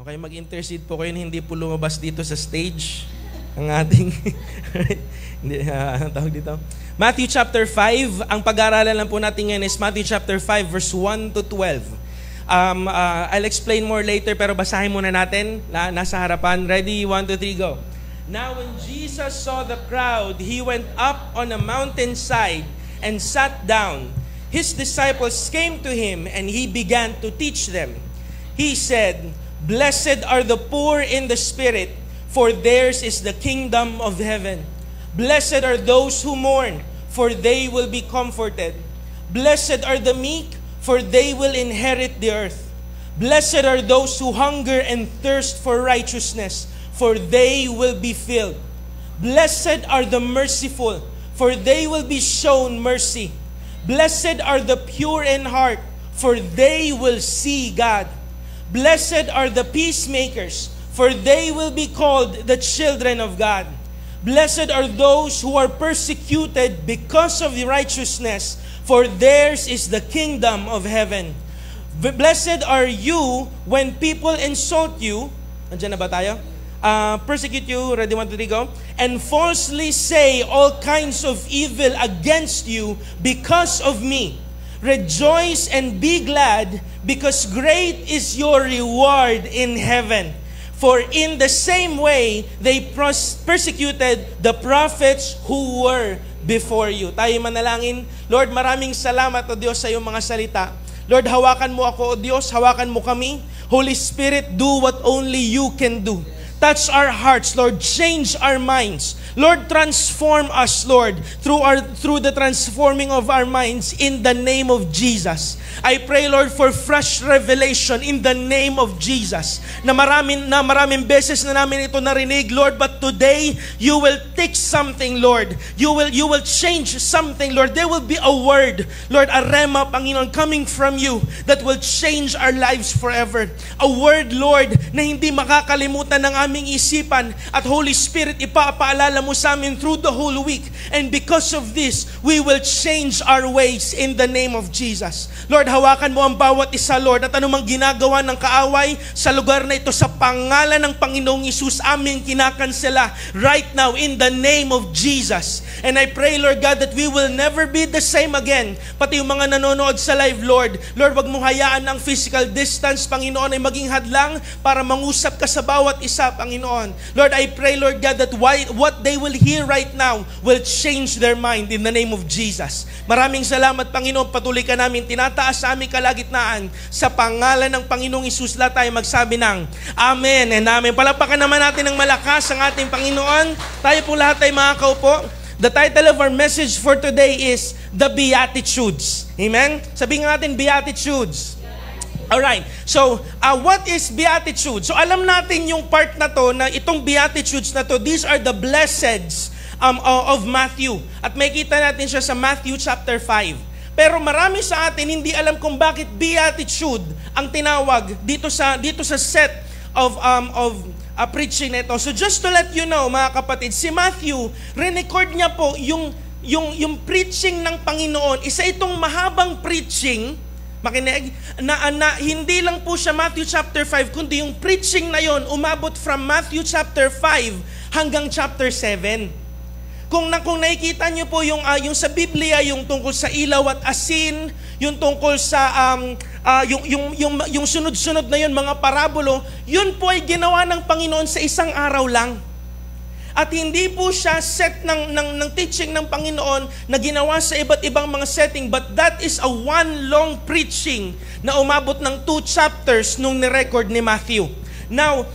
Okay, mag-intercede po kayo na hindi po lumabas dito sa stage ang ating anong tawag dito? Matthew chapter 5, ang pag-aaralan lang po natin ngayon is Matthew chapter 5 verse 1 to 12. I'll explain more later pero basahin muna natin nasa harapan. Ready? 1, 2, 3, go. Now when Jesus saw the crowd, he went up on a mountainside and sat down. His disciples came to him and he began to teach them. He said, "Blessed are the poor in the spirit, for theirs is the kingdom of heaven. Blessed are those who mourn, for they will be comforted. Blessed are the meek, for they will inherit the earth. Blessed are those who hunger and thirst for righteousness, for they will be filled. Blessed are the merciful, for they will be shown mercy. Blessed are the pure in heart, for they will see God. Blessed are the peacemakers, for they will be called the children of God. Blessed are those who are persecuted because of the righteousness, for theirs is the kingdom of heaven. Blessed are you when people insult you," andyan na ba tayo? "Persecute you," ready, 1, 2, 3, go. "And falsely say all kinds of evil against you because of me. Rejoice and be glad, because great is your reward in heaven. For in the same way, they persecuted the prophets who were before you." Tayo manalangin. Lord, maraming salamat, O Diyos, sa iyong mga salita. Lord, hawakan mo ako, O Diyos, hawakan mo kami. Holy Spirit, do what only you can do. Touch our hearts, Lord. Change our minds. Lord, transform us, Lord, through the transforming of our minds in the name of Jesus. I pray, Lord, for fresh revelation in the name of Jesus. Na maraming beses na namin ito narinig, Lord, but today you will take something, Lord. You will change something, Lord. There will be a word, Lord, a rema, Panginoon, coming from you that will change our lives forever. A word, Lord, na hindi makakalimutan ng aming isipan, at Holy Spirit, ipapaalala mo sa amin through the whole week. And because of this, we will change our ways in the name of Jesus. Lord, hawakan mo ang bawat isa, Lord, at anumang ginagawa ng kaaway sa lugar na ito, sa pangalan ng Panginoong Hesus, aming kinakansela right now in the name of Jesus. And I pray, Lord God, that we will never be the same again. Pati yung mga nanonood sa live, Lord, wag mong hayaan ang physical distance, Panginoon, ay maging hadlang para mangusap ka sa bawat isa, Panginoon. Lord, I pray, Lord God, that what they will hear right now will change their mind in the name of Jesus. Maraming salamat, Panginoon. Patuloy ka namin tinataas sa aming kalagitnaan. Sa pangalan ng Panginoong Hesus, lahat tayo magsabi ng Amen and Amen. Palakpakan naman natin ng malakas ang ating Panginoon. Tayo po lahat ay makakaupo. The title of our message for today is The Beatitudes. Amen? Sabihin natin, Beatitudes. Alright, so what is beatitude? So alam natin yung part na to, na itong beatitudes na to, these are the blesseds of Matthew. At makita natin siya sa Matthew chapter 5. Pero marami sa atin hindi alam kung bakit beatitude ang tinawag dito sa set of preaching nito. So just to let you know, mga kapatid, si Matthew, record niya po yung preaching ng Panginoon. Isa itong mahabang preaching, makinig, na hindi lang po siya Matthew chapter 5, kundi yung preaching na yon umabot from Matthew chapter 5 hanggang chapter 7. Kung nakikita niyo po yung sa Biblia, yung tungkol sa ilaw at asin, yung tungkol sa yung sunod-sunod na yun, mga parabolo, yun po ay ginawa ng Panginoon sa isang araw lang. At hindi po siya set ng teaching ng Panginoon na ginawa sa iba't ibang mga setting, but that is a one long preaching na umabot ng 2 chapters nung ni-record ni Matthew. Now,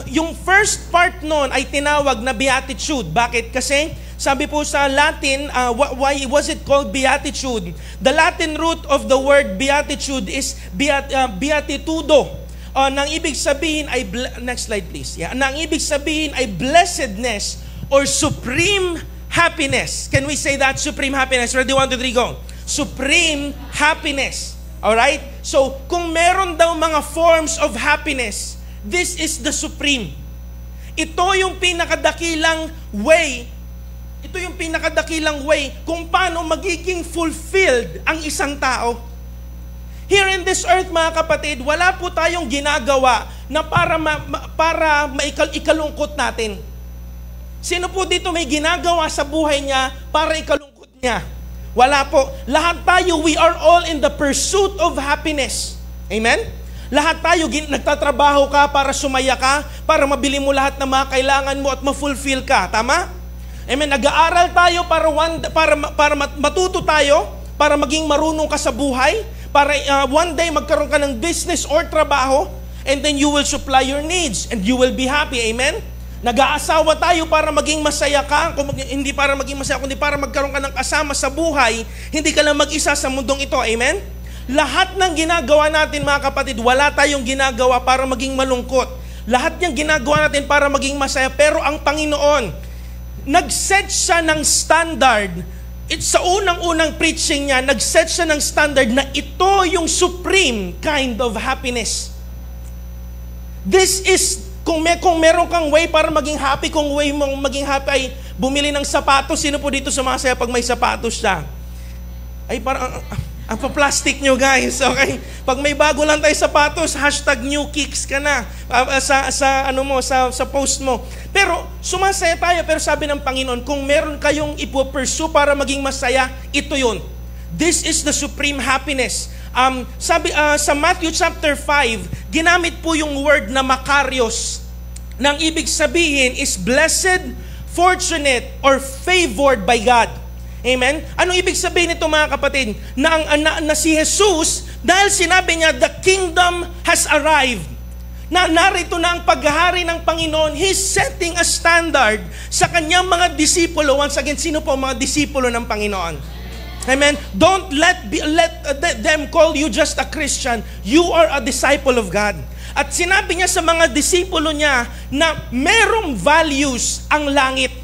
yung first part nun ay tinawag na beatitude. Bakit? Kasi sabi po sa Latin, why was it called beatitude? The Latin root of the word beatitude is beatitudo. Nang ibig sabihin ay, next slide please. Yeah. Nang ibig sabihin ay blessedness or supreme happiness. Can we say that? Supreme happiness. Ready, 1, 2, 3, go. Supreme happiness. Alright? So, kung meron daw mga forms of happiness, this is the supreme. Ito yung pinakadakilang way. Ito yung pinakadakilang way kung paano magiging fulfilled ang isang tao. Here in this earth, mga kapatid, wala po tayong ginagawa na para ikalungkot natin. Sino po dito may ginagawa sa buhay niya para ikalungkot niya? Wala po. Lahat tayo, we are all in the pursuit of happiness. Amen? Lahat tayo, nagtatrabaho ka para sumaya ka, para mabili mo lahat ng mga kailangan mo at ma-fulfill ka. Tama? Amen? Nag-aaral tayo para matuto tayo, para maging marunong ka sa buhay, para one day magkaroon ka ng business or trabaho, and then you will supply your needs, and you will be happy. Amen? Nag-aasawa tayo para maging masaya ka, hindi para maging masaya, kundi para magkaroon ka ng kasama sa buhay, hindi ka lang mag-isa sa mundong ito. Amen? Lahat ng ginagawa natin, mga kapatid, wala tayong ginagawa para maging malungkot. Lahat ng ginagawa natin para maging masaya, pero ang Panginoon, nag-set siya ng standard. Sa unang-unang preaching niya, nag-set siya ng standard na ito yung supreme kind of happiness. This is, kung meron kang way para maging happy, kung way mong maging happy ay bumili ng sapatos, sino po dito sumasaya pag may sapatos siya? Ay parang, ang pa-plastic nyo guys, okay? Pag may bago lang tayo sapatos, #newkicks ka na sa post mo. Pero sumasaya tayo, pero sabi ng Panginoon, kung meron kayong ipo-pursue para maging masaya, ito yun. This is the supreme happiness. Sa Matthew chapter 5, ginamit po yung word na makarios. Nang ibig sabihin is blessed, fortunate, or favored by God. Amen? Anong ibig sabihin nito, mga kapatid? Na si Jesus, dahil sinabi niya, the kingdom has arrived. Na narito na ang paghahari ng Panginoon, He's setting a standard sa kanyang mga disipulo. Once again, sino po mga disipulo ng Panginoon? Amen? Don't let them call you just a Christian. You are a disciple of God. At sinabi niya sa mga disipulo niya na merong values ang langit.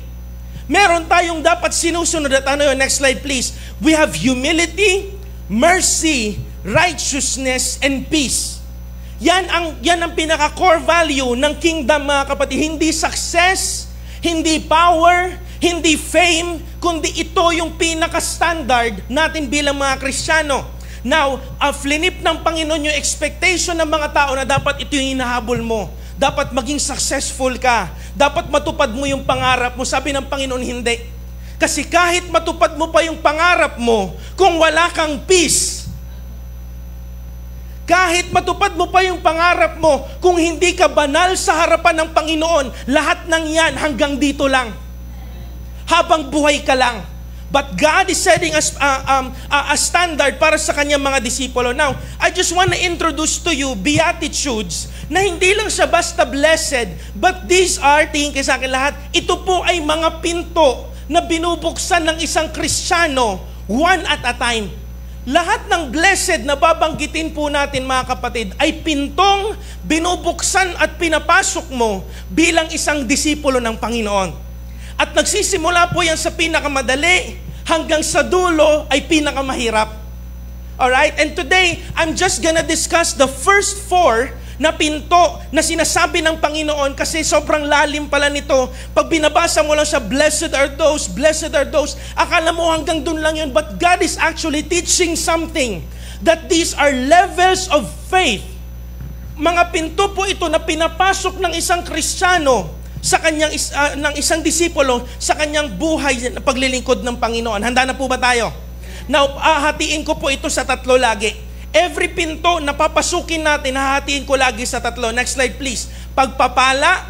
Meron tayong dapat sinusunod. At next slide please. We have humility, mercy, righteousness, and peace. Yan ang pinaka-core value ng kingdom, mga kapatid. Hindi success, hindi power, hindi fame, kundi ito yung pinaka-standard natin bilang mga Kristiyano. Now, flinip ng Panginoon yung expectation ng mga tao na dapat ito yung hinahabol mo. Dapat maging successful ka. Dapat matupad mo yung pangarap mo. Sabi ng Panginoon, hindi. Kasi kahit matupad mo pa yung pangarap mo, kung wala kang peace, kahit matupad mo pa yung pangarap mo, kung hindi ka banal sa harapan ng Panginoon, lahat ng yan hanggang dito lang. Habang buhay ka lang. But God is setting a standard para sa kanyang mga disipulo. Now, I just want to introduce to you Beatitudes na hindi lang siya basta blessed, but these are, tingin kayo sa akin lahat, ito po ay mga pinto na binubuksan ng isang Kristiyano one at a time. Lahat ng blessed na babanggitin po natin, mga kapatid, ay pintong binubuksan at pinapasok mo bilang isang disipulo ng Panginoon. At nagsisimula po yan sa pinakamadali hanggang sa dulo ay pinakamahirap. Alright? And today, I'm just gonna discuss the first 4 na pinto na sinasabi ng Panginoon kasi sobrang lalim pala nito. Pag binabasa mo lang siya, blessed are those, akala mo hanggang dun lang yun. But God is actually teaching something that these are levels of faith. Mga pinto po ito na pinapasok ng isang Kristiyano sa kanyang ng isang disipulo sa kanyang buhay na paglilingkod ng Panginoon. Handa na po ba tayo? Now, hahatiin ko po ito sa 3 lagi. Every pinto na papasukin natin, hahatiin ko lagi sa 3. Next slide please. Pagpapala,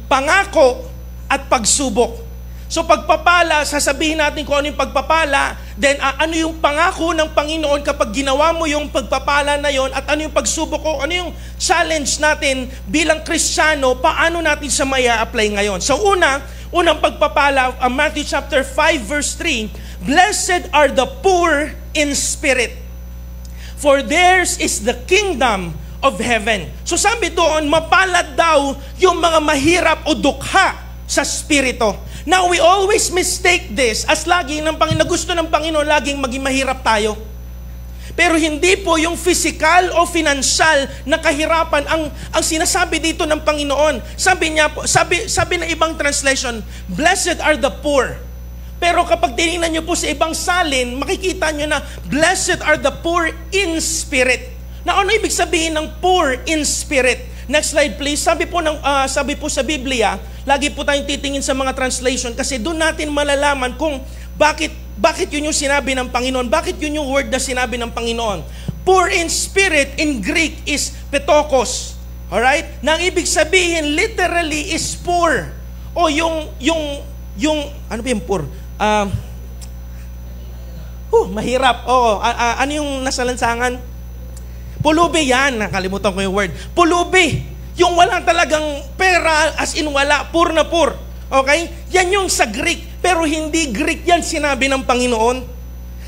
pangako, at pagsubok. So pagpapala, sasabihin natin kung ano yung pagpapala, then ano yung pangako ng Panginoon kapag ginawa mo yung pagpapala na yon, at ano yung pagsubok o ano yung challenge natin bilang Kristiyano, paano natin siya maya-apply ngayon. So unang pagpapala, Matthew chapter 5 verse 3, blessed are the poor in spirit, for theirs is the kingdom of heaven. So sabi doon, mapalad daw yung mga mahirap o dukha sa spirito. Now, we always mistake this as laging na gusto ng Panginoon laging maging mahirap tayo. Pero hindi po yung physical o financial na kahirapan ang sinasabi dito ng Panginoon. Sabi niya po, sabi na ibang translation, blessed are the poor. Pero kapag tinignan niyo po sa ibang salin, makikita niyo na blessed are the poor in spirit. Na ano ibig sabihin ng poor in spirit? Next slide please. Sabi po sa Biblia, lagi po tayong titingin sa mga translation kasi doon natin malalaman kung bakit yun yung sinabi ng Panginoon, bakit yun yung word na sinabi ng Panginoon. Poor in spirit in Greek is petokos. Alright? Nang ibig sabihin literally is poor. O yung ano ba yung poor? Mahirap. Ano yung nasa lansangan? Pulubi yan. Nakalimutan ko yung word. Pulubi. Yung wala talagang pera, as in wala, poor na poor. Okay? Yan yung sa Greek. Pero hindi Greek yan sinabi ng Panginoon.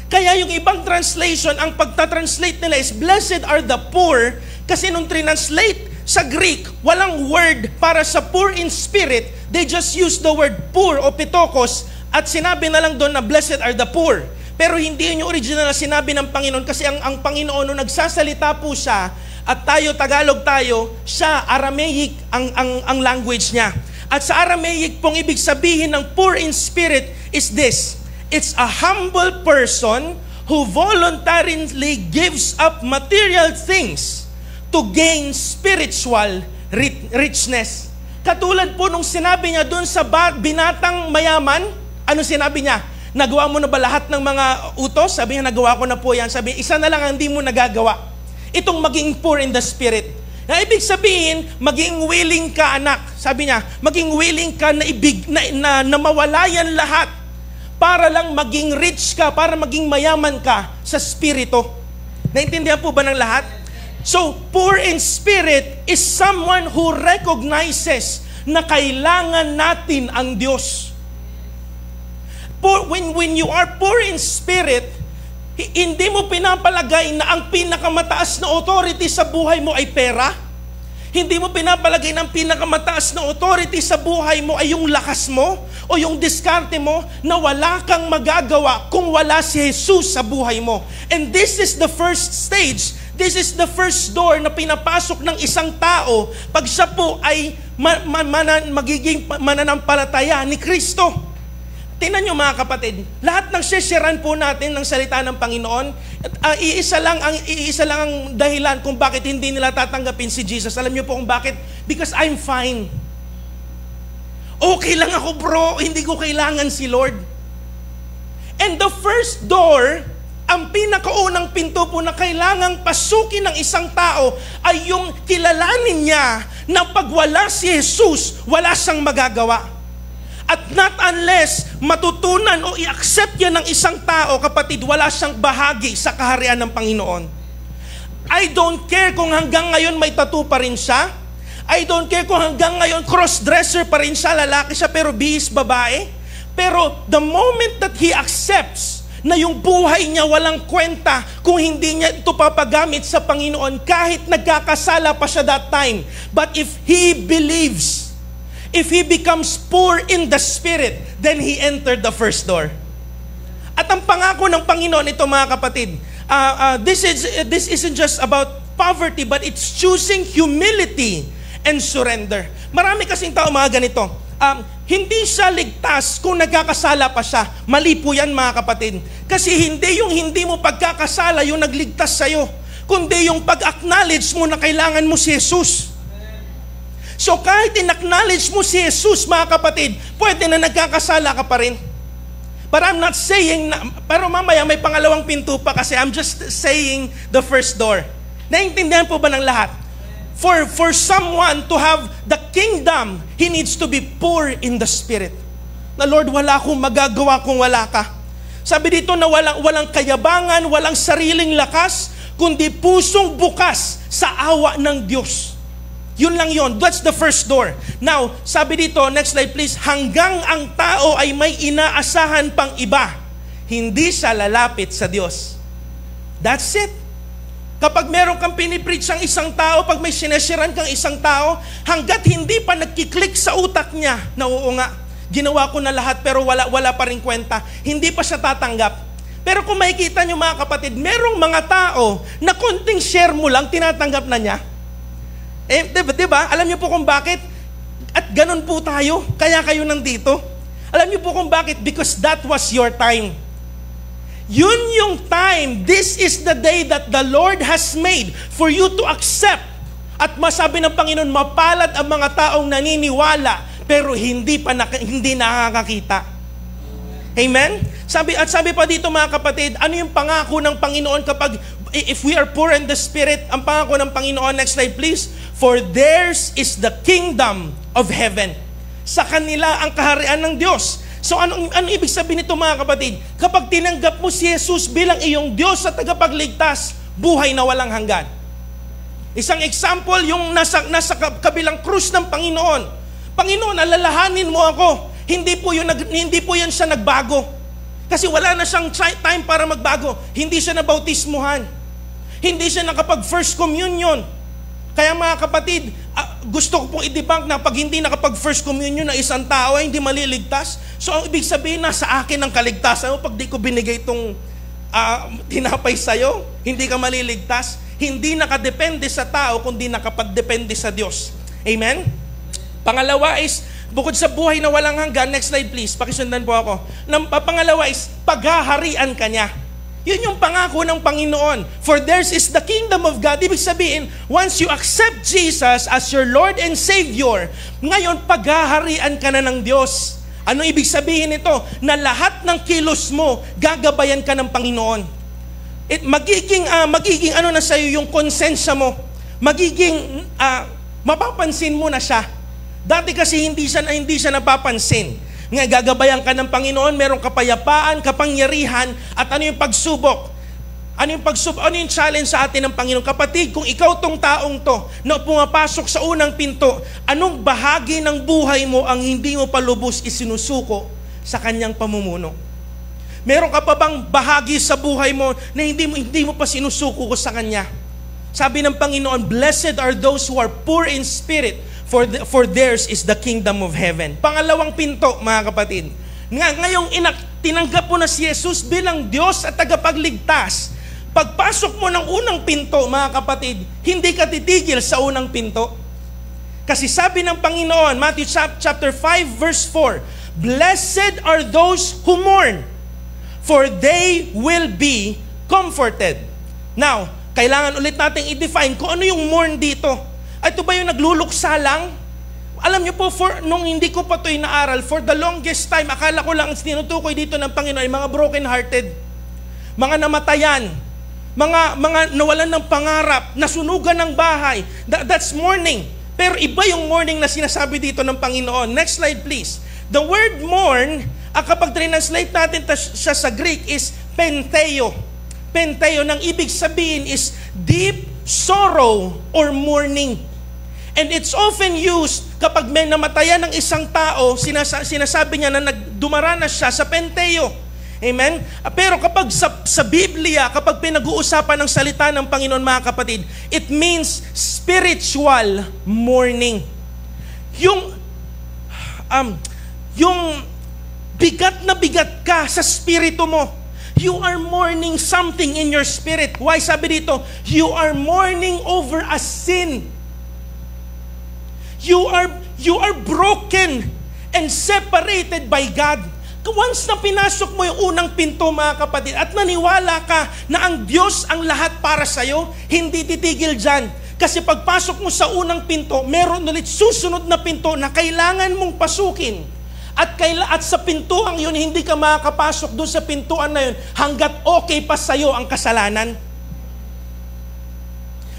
Kaya yung ibang translation, ang pagta-translate nila is, blessed are the poor. Kasi nung translate sa Greek, walang word para sa poor in spirit. They just use the word poor o petokos at sinabi na lang doon na blessed are the poor. Pero hindi yun yung original na sinabi ng Panginoon kasi ang Panginoon nung nagsasalita po siya at tayo, Tagalog tayo, siya, Aramaic ang language niya. At sa Aramaic pong ibig sabihin ng poor in spirit is this. It's a humble person who voluntarily gives up material things to gain spiritual richness. Katulad po nung sinabi niya doon sa binatang mayaman, ano sinabi niya? Nagawa mo na ba lahat ng mga utos? Sabi niya, nagawa ko na po yan. Sabi niya, isa na lang ang hindi mo nagagawa. Itong maging poor in the spirit. Na ibig sabihin, maging willing ka, anak. Sabi niya, maging willing ka na mawala yan lahat para lang maging rich ka, para maging mayaman ka sa spirito. Naintindihan po ba ng lahat? So, poor in spirit is someone who recognizes na kailangan natin ang Diyos. When you are poor in spirit, hindi mo pinapalagay na ang pinakamataas na authority sa buhay mo ay pera. Hindi mo pinapalagay na ang pinakamataas na authority sa buhay mo ay yung lakas mo o yung diskarte mo na wala kang magagawa kung wala si Jesus sa buhay mo. And this is the first stage. This is the first door na pinapasok ng isang tao pag siya po ay magiging mananampalataya ni Kristo. Tingnan nyo mga kapatid, lahat ng sesyaran po natin ng salita ng Panginoon, iisa lang ang dahilan kung bakit hindi nila tatanggapin si Jesus. Alam nyo po kung bakit? Because I'm fine. Okay lang ako bro, hindi ko kailangan si Lord. And the first door, ang pinakaunang pinto po na kailangang pasukin ng isang tao ay yung kilalanin niya na pag wala si Jesus, wala siyang magagawa. At not unless matutunan o i-accept yan ng isang tao, kapatid, wala siyang bahagi sa kaharian ng Panginoon. I don't care kung hanggang ngayon may tattoo pa rin siya. I don't care kung hanggang ngayon cross-dresser pa rin siya, lalaki siya pero bihis babae. Pero the moment that he accepts na yung buhay niya walang kwenta kung hindi niya ito papagamit sa Panginoon kahit nagkakasala pa siya that time. But if he believes, if he becomes poor in the spirit, then he entered the first door. At ang pangako ng Panginoon ito mga kapatid, this isn't just about poverty, but it's choosing humility and surrender. Marami kasing tao mga ganito. Hindi siya ligtas kung nagkakasala pa siya. Mali po yan mga kapatid. Kasi hindi yung hindi mo pagkakasala yung nagligtas sa'yo, kundi yung pag-acknowledge mo na kailangan mo si Jesus. So kahit in-acknowledge mo si Jesus, mga kapatid, pwede na nagkakasala ka pa rin. But I'm not saying, pero mamaya may pangalawang pinto pa kasi I'm just saying the first door. Naintindihan po ba ng lahat? For someone to have the kingdom, he needs to be poor in the spirit. Na Lord, wala akong magagawa kung wala ka. Sabi dito na walang kayabangan, walang sariling lakas, kundi pusong bukas sa awa ng Diyos. Yun lang yun. That's the first door. Now, sabi dito, next slide please, hanggang ang tao ay may inaasahan pang iba, hindi siya lalapit sa Diyos. That's it. Kapag meron kang pinipreach ang isang tao, pag may sinesiran kang isang tao, hanggat hindi pa nagkiklik sa utak niya, na oo nga, ginawa ko na lahat pero wala pa rin kwenta, hindi pa siya tatanggap. Pero kung makikita nyo mga kapatid, merong mga tao na konting share mo lang, tinatanggap na niya. Diba? Alam niyo po kung bakit? At ganun po tayo, kaya kayo nandito. Alam niyo po kung bakit? Because that was your time. Yun yung time. This is the day that the Lord has made for you to accept At masabi ng Panginoon, mapalad ang mga taong naniniwala pero hindi nakakakita. Amen? Sabi pa dito mga kapatid, ano yung pangako ng Panginoon kapag if we are poor in the spirit, ang pangako ng Panginoon, next slide please, for theirs is the kingdom of heaven. Sa kanila ang kaharian ng Diyos. So ano ibig sabihin nito mga kapatid? Kapag tinanggap mo si Jesus bilang iyong Diyos at tagapagligtas, buhay na walang hanggan. Isang example, yung nasa kabilang krus ng Panginoon. Panginoon, alalahanin mo ako. Hindi po yan siya nagbago. Kasi wala na siyang time para magbago. Hindi siya nabautismuhan. Hindi siya nakapag first communion. Kaya mga kapatid, gusto ko pong i-debunk na pag hindi nakapag first communion na isang tao ay hindi maliligtas. So ang ibig sabihin na sa akin ang kaligtasan mo pag di ko binigay itong tinapay sa'yo, hindi ka maliligtas. Hindi nakadepende sa tao kundi nakapagdepende sa Diyos. Amen? Pangalawa is, bukod sa buhay na walang hanggan, next slide please, pakisundan po ako. Pangalawa is, paghaharian ka niya. Yun yung pangako ng Panginoon. For theirs is the kingdom of God. Ibig sabihin, once you accept Jesus as your Lord and Savior, ngayon paghaharian ka na ng Diyos. Ano ibig sabihin nito? Na lahat ng kilos mo, gagabayan ka ng Panginoon. Magiging ano na sa'yo yung konsensya mo. Magiging mapapansin mo na siya. Dati kasi hindi siya napapansin. Nga gagabayan ka ng Panginoon, merong kapayapaan, kapangyarihan, at ano yung pagsubok? Ano yung challenge sa atin ng Panginoon? Kapatid, kung ikaw tong taong to, na pumapasok sa unang pinto, anong bahagi ng buhay mo ang hindi mo palubos isinusuko sa kanyang pamumuno? Meron ka pa bang bahagi sa buhay mo na hindi mo pa sinusuko ko sa Kanya? Sabi ng Panginoon, blessed are those who are poor in spirit, for theirs is the kingdom of heaven. Pangalawang pinto, mga kapatid. Ngayong tinanggap mo na si Jesus bilang Diyos at tagapagligtas, pagpasok mo ng unang pinto, mga kapatid, hindi ka titigil sa unang pinto. Kasi sabi ng Panginoon, Matthew chapter 5 verse 4, blessed are those who mourn, for they will be comforted. Now, kailangan ulit nating i-define kung ano yung mourn dito. Ito ba yung nagluluksa lang? Alam niyo po, nung hindi ko pa ito inaaral, for the longest time, akala ko lang tinutukoy dito ng Panginoon ay mga broken-hearted, mga namatayan, mga nawalan ng pangarap, nasunugan ng bahay. That's mourning. Pero iba yung mourning na sinasabi dito ng Panginoon. Next slide please. The word mourn, kapag translate natin siya sa Greek is penteo. Penteo, nang ibig sabihin is deep sorrow or mourning. And it's often used kapag may namatayan ng isang tao, sinasabi niya na dumaranas siya sa penteo. Amen? Pero kapag sa Biblia, kapag pinag-uusapan ng salita ng Panginoon, mga kapatid, it means spiritual mourning. Yung bigat na bigat ka sa spirito mo. You are mourning something in your spirit. Why? Sabi dito, you are mourning over a sin. You are broken and separated by God. Once na pinasok mo yung unang pinto, mga kapatid, at naniwala ka na ang Diyos ang lahat para sa'yo, hindi titigil dyan. Kasi pagpasok mo sa unang pinto, meron ulit susunod na pinto na kailangan mong pasukin. At sa pintuang yun, hindi ka makakapasok doon sa pintuan na yun hanggat okay pa sa'yo ang kasalanan.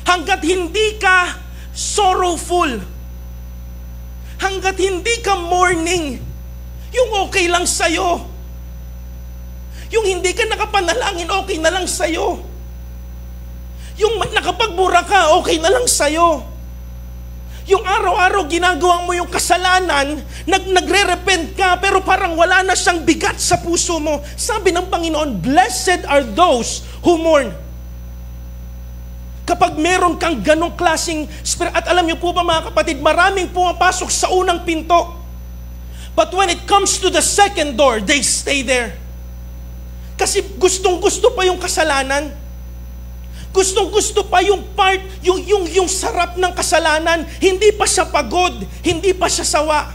Hanggat hindi ka sorrowful. Hanggat hindi ka mourning. Yung okay lang sa'yo. Yung hindi ka nakapanalangin, okay na lang sa'yo. Yung nakapagbura ka, okay na lang sa'yo. Yung araw-araw ginagawa mo yung kasalanan, nagre-repent ka, pero parang wala na siyang bigat sa puso mo. Sabi ng Panginoon, blessed are those who mourn. Kapag meron kang ganong klaseng spirit, at alam niyo po ba mga kapatid, maraming pumapasok sa unang pinto. But when it comes to the second door, they stay there. Kasi gustong-gusto pa yung kasalanan. Gustong-gusto pa yung part, yung sarap ng kasalanan. Hindi pa siya pagod, hindi pa siya sawa.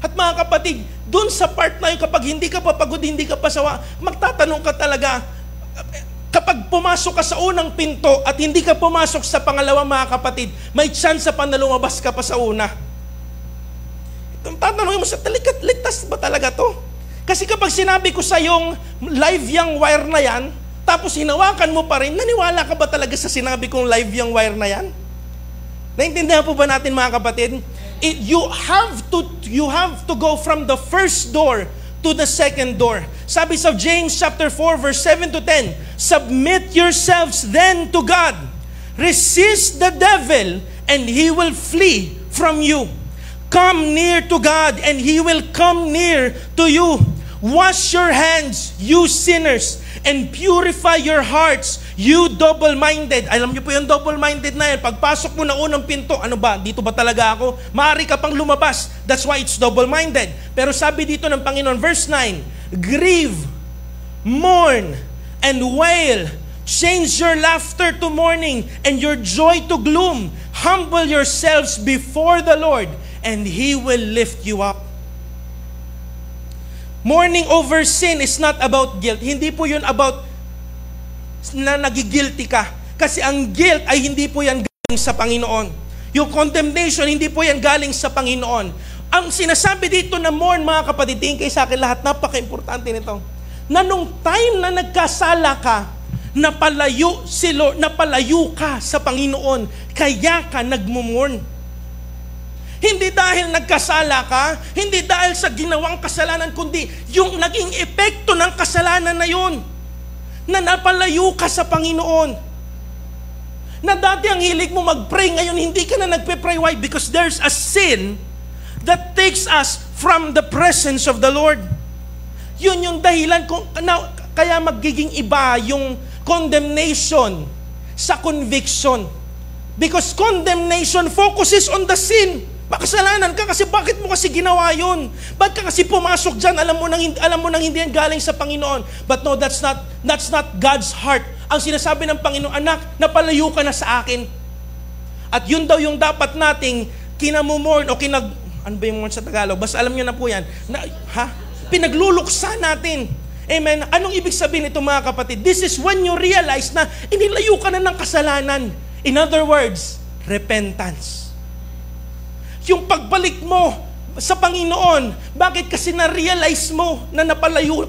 At mga kapatid, dun sa part na yun, kapag hindi ka pa pagod, hindi ka pa sawa, magtatanong ka talaga, Kapag pumasok ka sa unang pinto at hindi ka pumasok sa pangalawa, mga kapatid, may chance pa na lumabas ka pa sa una. Tatanungin mo sa ligtas ba talaga to? Kasi kapag sinabi ko sa yung live yung wire na yan, tapos hinawakan mo pa rin, naniwala ka ba talaga sa sinabi kong live yung wire na yan? Naintindihan po ba natin, mga kapatid? You have to go from the first door to the second door. Sabi sa James chapter 4 verse 7 to 10, submit yourselves then to God. Resist the devil and he will flee from you. Come near to God and he will come near to you. Wash your hands, you sinners, and purify your hearts, you double-minded. Alam niyo po yung double-minded na yan. Pagpasok mo na unang pinto, ano ba? Dito ba talaga ako? Maaari ka pang lumabas. That's why it's double-minded. Pero sabi dito ng Panginoon, verse 9, grieve, mourn, and wail. Change your laughter to mourning and your joy to gloom. Humble yourselves before the Lord, and He will lift you up. Mourning over sin is not about guilt. Hindi po yun about na nagigilty ka. Kasi ang guilt ay hindi po yan galing sa Panginoon. Yung condemnation, hindi po yan galing sa Panginoon. Ang sinasabi dito na mourn, mga kapatid, tingin kayo sa akin lahat, napaka-importante nito. Na nung time na nagkasala ka, napalayo ka sa Panginoon, kaya ka nagmumurn. Hindi dahil nagkasala ka, hindi dahil sa ginawang kasalanan, kundi yung naging epekto ng kasalanan na yun, na napalayo ka sa Panginoon. Na dati ang hilig mo mag-pray, ngayon hindi ka na nagpe-pray. Why? Because there's a sin that takes us from the presence of the Lord. Yun yung dahilan kung kaya magiging iba yung condemnation sa conviction. Because condemnation focuses on the sin. Makasalanan ka kasi bakit mo kasi ginawa yun? Ba't ka kasi pumasok dyan? Alam mo nang hindi yan galing sa Panginoon. But no, that's not God's heart. Ang sinasabi ng Panginoon, anak, napalayo ka na sa akin. At yun daw yung dapat nating kinamumorn o ano ba yung sa Tagalog? Basta alam nyo na po yan. Pinagluluksa natin. Amen. Anong ibig sabihin nito, mga kapatid? This is when you realize na inilayo ka na ng kasalanan. In other words, repentance. Yung pagbalik mo sa Panginoon, bakit kasi na-realize mo na napalayo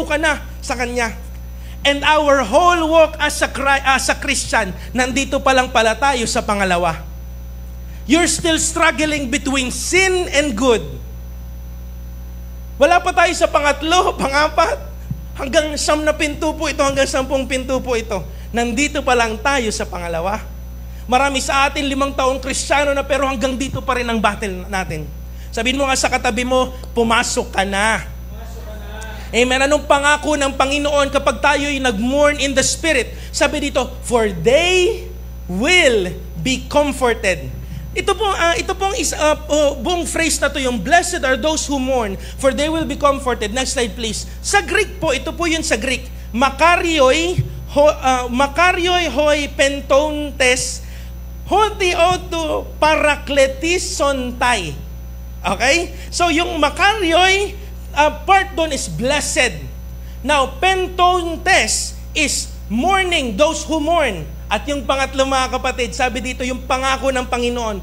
ka na sa Kanya. And our whole walk as a Christian, nandito pa lang pala tayo sa pangalawa. You're still struggling between sin and good. Wala pa tayo sa pangatlo, pangapat. Hanggang 9 na pinto po ito, hanggang 10 pinto po ito. Nandito pa lang tayo sa pangalawa. Marami sa atin 5 taong Kristiyano na pero hanggang dito pa rin ang battle natin. Sabihin mo nga sa katabi mo, pumasok ka na. Amen. Anong pangako ng Panginoon kapag tayo'y nag-mourn in the Spirit? Sabi dito, for they will be comforted. Ito pong buong phrase na to, yung blessed are those who mourn, for they will be comforted. Next slide please. Sa Greek po, ito po yun sa Greek. Makarioi hoi pentontes hoti oto parakletion tai. Okay? So yung makarioi, part doon is blessed. Now, pentontes is mourning, those who mourn. At yung pangatlo, mga kapatid, sabi dito yung pangako ng Panginoon,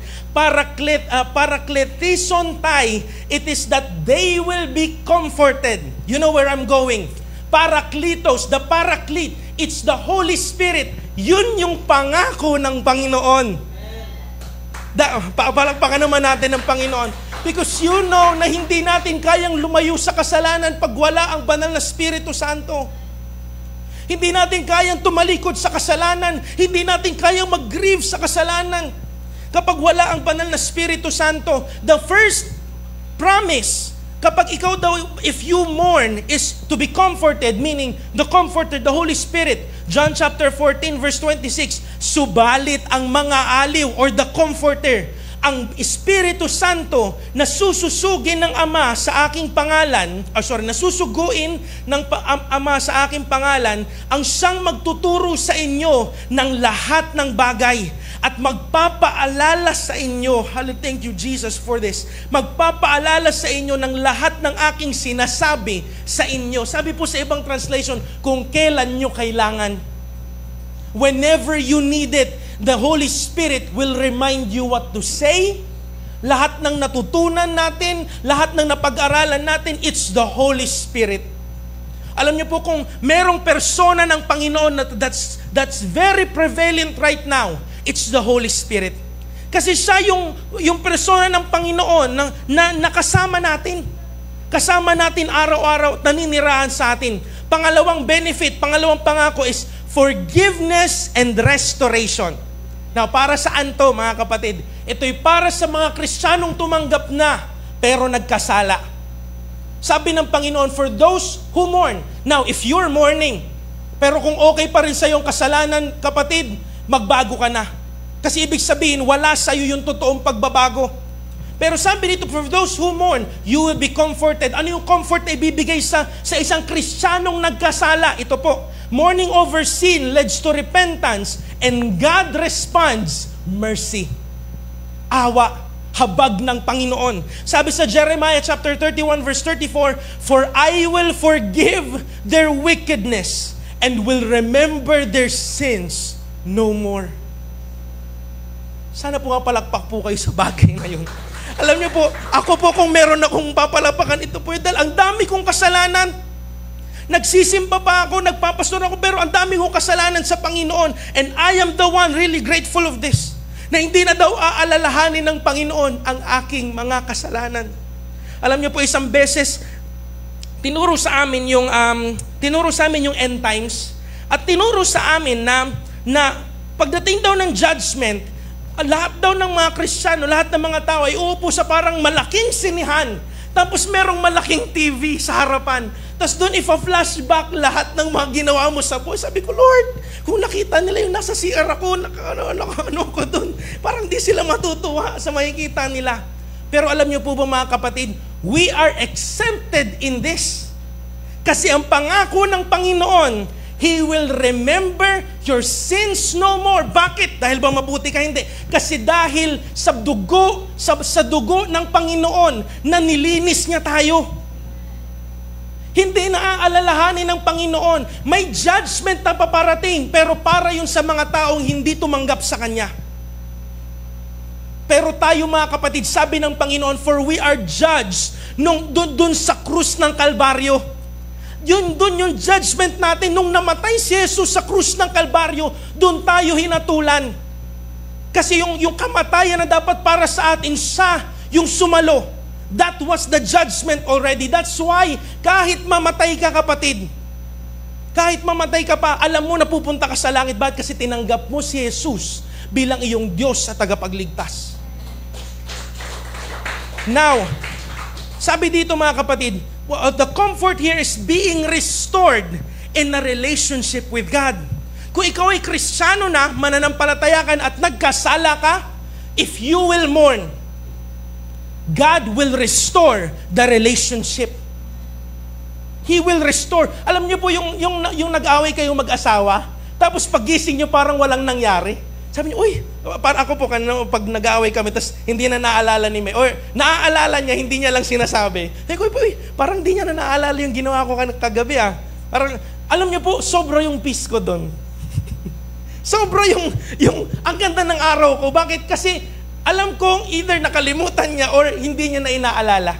parakletion tai, it is that they will be comforted. You know where I'm going? Parakletos, the Paraclete, it's the Holy Spirit. Yun yung pangako ng Panginoon. Palakpakan naman natin ng Panginoon. Because you know na hindi natin kayang lumayo sa kasalanan pag wala ang banal na Espiritu Santo. Hindi natin kayang tumalikod sa kasalanan. Hindi natin kayang mag-grieve sa kasalanan kapag wala ang banal na Espiritu Santo. The first promise, kapag ikaw daw, if you mourn, is to be comforted, meaning the Comforter, the Holy Spirit. John chapter 14, verse 26, subalit ang mga aliw, or the Comforter, ang Espiritu Santo na sususugin ng Ama sa aking pangalan, nasusuguin ng Ama sa aking pangalan, ang siyang magtuturo sa inyo ng lahat ng bagay at magpapaalala sa inyo, thank you Jesus for this, magpapaalala sa inyo ng lahat ng aking sinasabi sa inyo. Sabi po sa ibang translation, kung kailan nyo kailangan. Whenever you need it, the Holy Spirit will remind you what to say. Lahat ng natutunan natin, lahat ng napag-aralan natin, it's the Holy Spirit. Alam niyo po kung merong persona ng Panginoon that's very prevalent right now, it's the Holy Spirit. Kasi siya yung persona ng Panginoon na nakasama natin. Kasama natin araw-araw, naninirahan sa atin. Pangalawang benefit, pangalawang pangako is forgiveness and restoration. Now, para saan to mga kapatid? Ito'y para sa mga Kristiyanong tumanggap na pero nagkasala. Sabi ng Panginoon, for those who mourn. Now, if you're mourning, pero kung okay pa rin sa iyong kasalanan, kapatid, magbago ka na. Kasi ibig sabihin, wala sa iyo yung totoong pagbabago. Pero sabi dito, for those who mourn, you will be comforted. Ano yung comfort na ibibigay sa isang Kristiyanong nagkasala? Ito po, mourning over sin leads to repentance, and God responds, mercy. Awa, habag ng Panginoon. Sabi sa Jeremiah chapter 31 verse 34, for I will forgive their wickedness and will remember their sins no more. Sana po palakpak po kayo sa bagay na yun. Alam niyo po, ako po kung meron akong papalapakan, ito po dahil ang dami kong kasalanan. Nagsisimba pa ako, nagpapastor ako, pero ang dami kong kasalanan sa Panginoon. And I am the one really grateful of this. Na hindi na daw aalalahanin ng Panginoon ang aking mga kasalanan. Alam niyo po, isang beses, tinuro sa amin yung end times. At tinuro sa amin na pagdating daw ng judgment, lahat daw ng mga Kristiyano, lahat ng mga tao ay uupo sa parang malaking sinihan. Tapos merong malaking TV sa harapan. Tapos doon ipa-flashback lahat ng mga ginawa mo sa buhay. Sabi ko, Lord, kung nakita nila yung nasa CR ako, ano ko doon, parang di sila matutuwa sa makikita nila. Pero alam niyo po ba mga kapatid, we are exempted in this. Kasi ang pangako ng Panginoon, He will remember your sins no more. Bakit? Dahil ba mabuti ka? Hindi. Kasi dahil sa dugo ng Panginoon na nilinis niya tayo. Hindi na aalalahanin ng Panginoon. May judgment na paparating, pero para yun sa mga taong hindi tumanggap sa Kanya. Pero tayo mga kapatid, sabi ng Panginoon, for we are judged dun sa krus ng Kalbaryo. Doon yung judgment natin. Nung namatay si Jesus sa krus ng Kalbaryo, doon tayo hinatulan. Kasi yung kamatayan na dapat para sa atin, siya yung sumalo. That was the judgment already. That's why, kahit mamatay ka kapatid, kahit mamatay ka pa, alam mo na pupunta ka sa langit. Bakit? Kasi tinanggap mo si Jesus bilang iyong Diyos sa tagapagligtas. Now, sabi dito mga kapatid, the comfort here is being restored in a relationship with God. Kung ikaw ay Kristiyano na, mananampalataya ka at nagkasala ka, if you will mourn, God will restore the relationship. He will restore. Alam niyo po yung nag-away kayong mag-asawa, tapos pagising niyo parang walang nangyari. Sabi niyo, uy, para ako po pag nag-aaway kami, tapos hindi na naaalala ni May, or naaalala niya, hindi niya lang sinasabi. Uy, parang hindi niya na naaalala yung ginawa ko kagabi ah. Parang, alam niyo po, sobra yung peace ko doon. Sobra ang ganda ng araw ko. Bakit? Kasi, alam kong either nakalimutan niya or hindi niya na inaalala.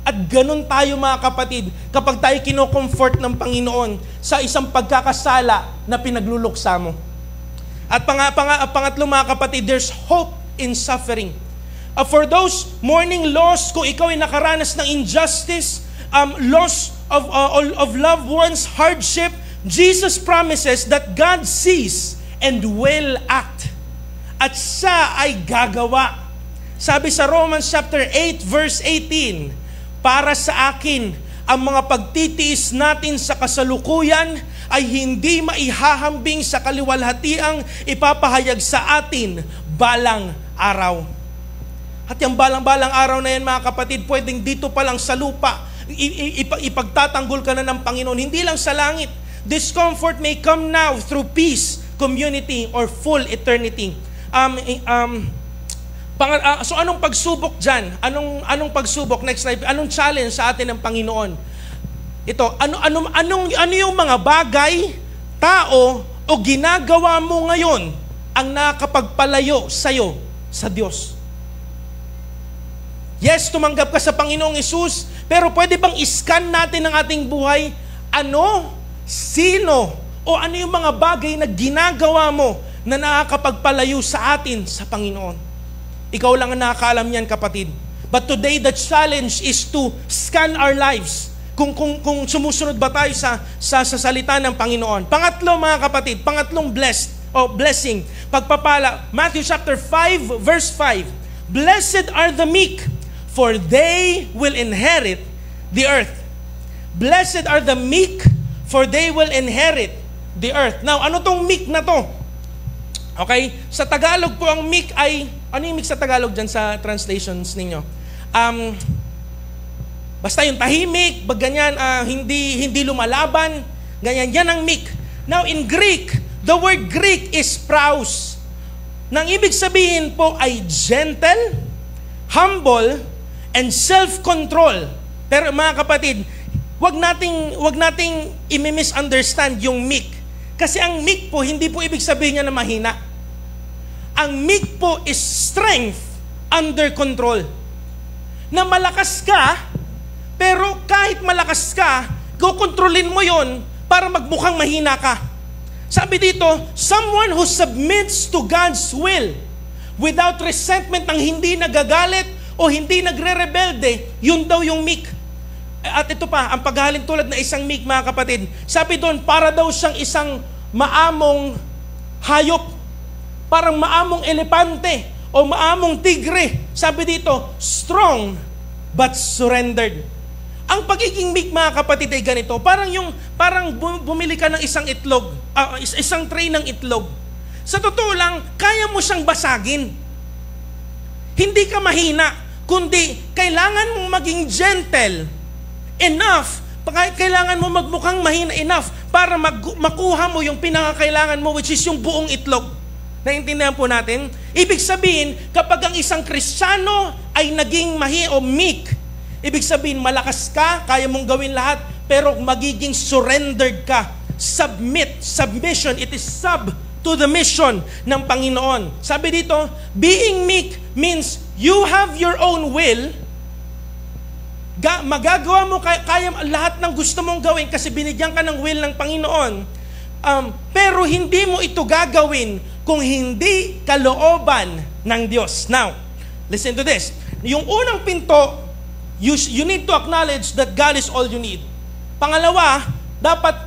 At ganun tayo mga kapatid, kapag tayo kino-comfort ng Panginoon sa isang pagkakasala na pinagluluksa mo. At pangatlo mga kapatid, there's hope in suffering. For those mourning loss, kung ikaw ay nakaranas ng injustice, loss of loved ones, hardship, Jesus promises that God sees and will act. At siya ay gagawa. Sabi sa Romans chapter 8 verse 18, para sa akin, ang mga pagtitiis natin sa kasalukuyan ay hindi maihahambing sa kaliwalhatiang ipapahayag sa atin balang araw. At yung balang-balang araw na yan mga kapatid, pwedeng dito pa lang sa lupa, ipagtatanggol ka na ng Panginoon, hindi lang sa langit. This comfort may come now through peace, community, or full eternity. So anong pagsubok dyan? Anong pagsubok? Next slide. Anong challenge sa atin ng Panginoon? Ito, ano yung mga bagay, tao, o ginagawa mo ngayon ang nakapagpalayo sa'yo sa Diyos? Yes, tumanggap ka sa Panginoong Hesus, pero pwede bang iscan natin ang ating buhay? Ano, sino, o ano yung mga bagay na ginagawa mo na nakakapagpalayo sa atin sa Panginoon? Ikaw lang ang nakakaalam yan, kapatid. But today, the challenge is to scan our lives. Kung sumusunod ba tayo sa salita ng Panginoon. Pangatlo, mga kapatid, pangatlong blessing, pagpapala, Matthew chapter 5, verse 5. Blessed are the meek, for they will inherit the earth. Blessed are the meek, for they will inherit the earth. Now, ano tong meek na to? Okay? Sa Tagalog po, ang meek ay, ano yung meek sa Tagalog dyan sa translations ninyo? Basta yung tahimik, ganyan, hindi lumalaban, ganyan, yan ang meek. Now, in Greek, the word Greek is praus. Nang ibig sabihin po ay gentle, humble, and self-control. Pero mga kapatid, wag nating i-misunderstand yung meek. Kasi ang meek po, hindi po ibig sabihin niya na mahina. Ang meek po is strength under control. Na malakas ka, pero kahit malakas ka, kukontrolin mo yon para magmukhang mahina ka. Sabi dito, someone who submits to God's will without resentment, ng hindi nagagalit o hindi nagre-rebelde, yun daw yung meek. At ito pa, ang paghahalin tulad na isang meek, mga kapatid, sabi doon, para daw siyang isang maamong hayop, parang maamong elepante o maamong tigre. Sabi dito, strong but surrendered. Ang pagiging meek, mga kapatid, ay ganito, parang bumili ka ng isang itlog, isang tray ng itlog. Sa totoo lang, kaya mo siyang basagin. Hindi ka mahina, kundi kailangan mong maging gentle enough, kailangan mo magmukhang mahina enough para makuha mo yung pinakakailangan mo, which is yung buong itlog. Naintindihan po natin? Ibig sabihin, kapag ang isang Kristiyano ay naging meek, ibig sabihin, malakas ka, kaya mong gawin lahat, pero magiging surrendered ka. Submission, it is to the mission ng Panginoon. Sabi dito, being meek means you have your own will. Magagawa mo kaya lahat ng gusto mong gawin kasi binigyan ka ng will ng Panginoon. Pero hindi mo ito gagawin kung hindi kalooban ng Diyos. Now, listen to this. Yung unang pinto, you need to acknowledge that God is all you need. Pangalawa, dapat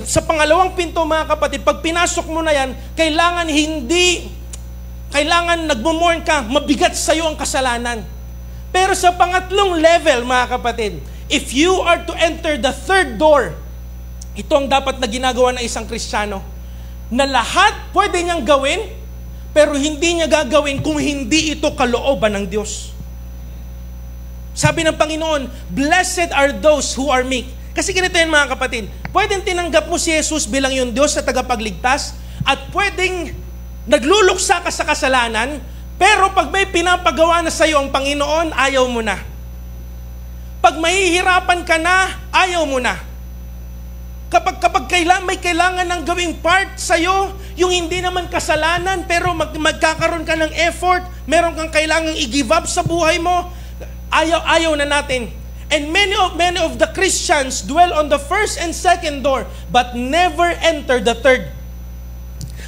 sa pangalawang pinto, mga kapatid, pag pinasok mo na yan, kailangan nagmo-mourn ka, mabigat sa iyo ang kasalanan. Pero sa pangatlong level, mga kapatid, if you are to enter the third door, ito ang dapat na ginagawa ng isang Kristiyano, na lahat pwede niyang gawin, pero hindi niya gagawin kung hindi ito kalooban ng Diyos. Sabi ng Panginoon, blessed are those who are meek. Kasi ganito yan, mga kapatid, pwedeng tinanggap mo si Jesus bilang yung Diyos sa tagapagligtas, at pwedeng nagluluksa ka sa kasalanan, pero pag may pinapagawa na sa iyo ang Panginoon, ayaw mo na. Pag mahihirapan ka na, ayaw mo na. Kapag may kailangan ng gawing part sa iyo, yung hindi naman kasalanan, pero magkakaroon ka ng effort, meron kang kailangang i-give up sa buhay mo, ayaw na natin. And many of the Christians dwell on the first and second door, but never enter the third.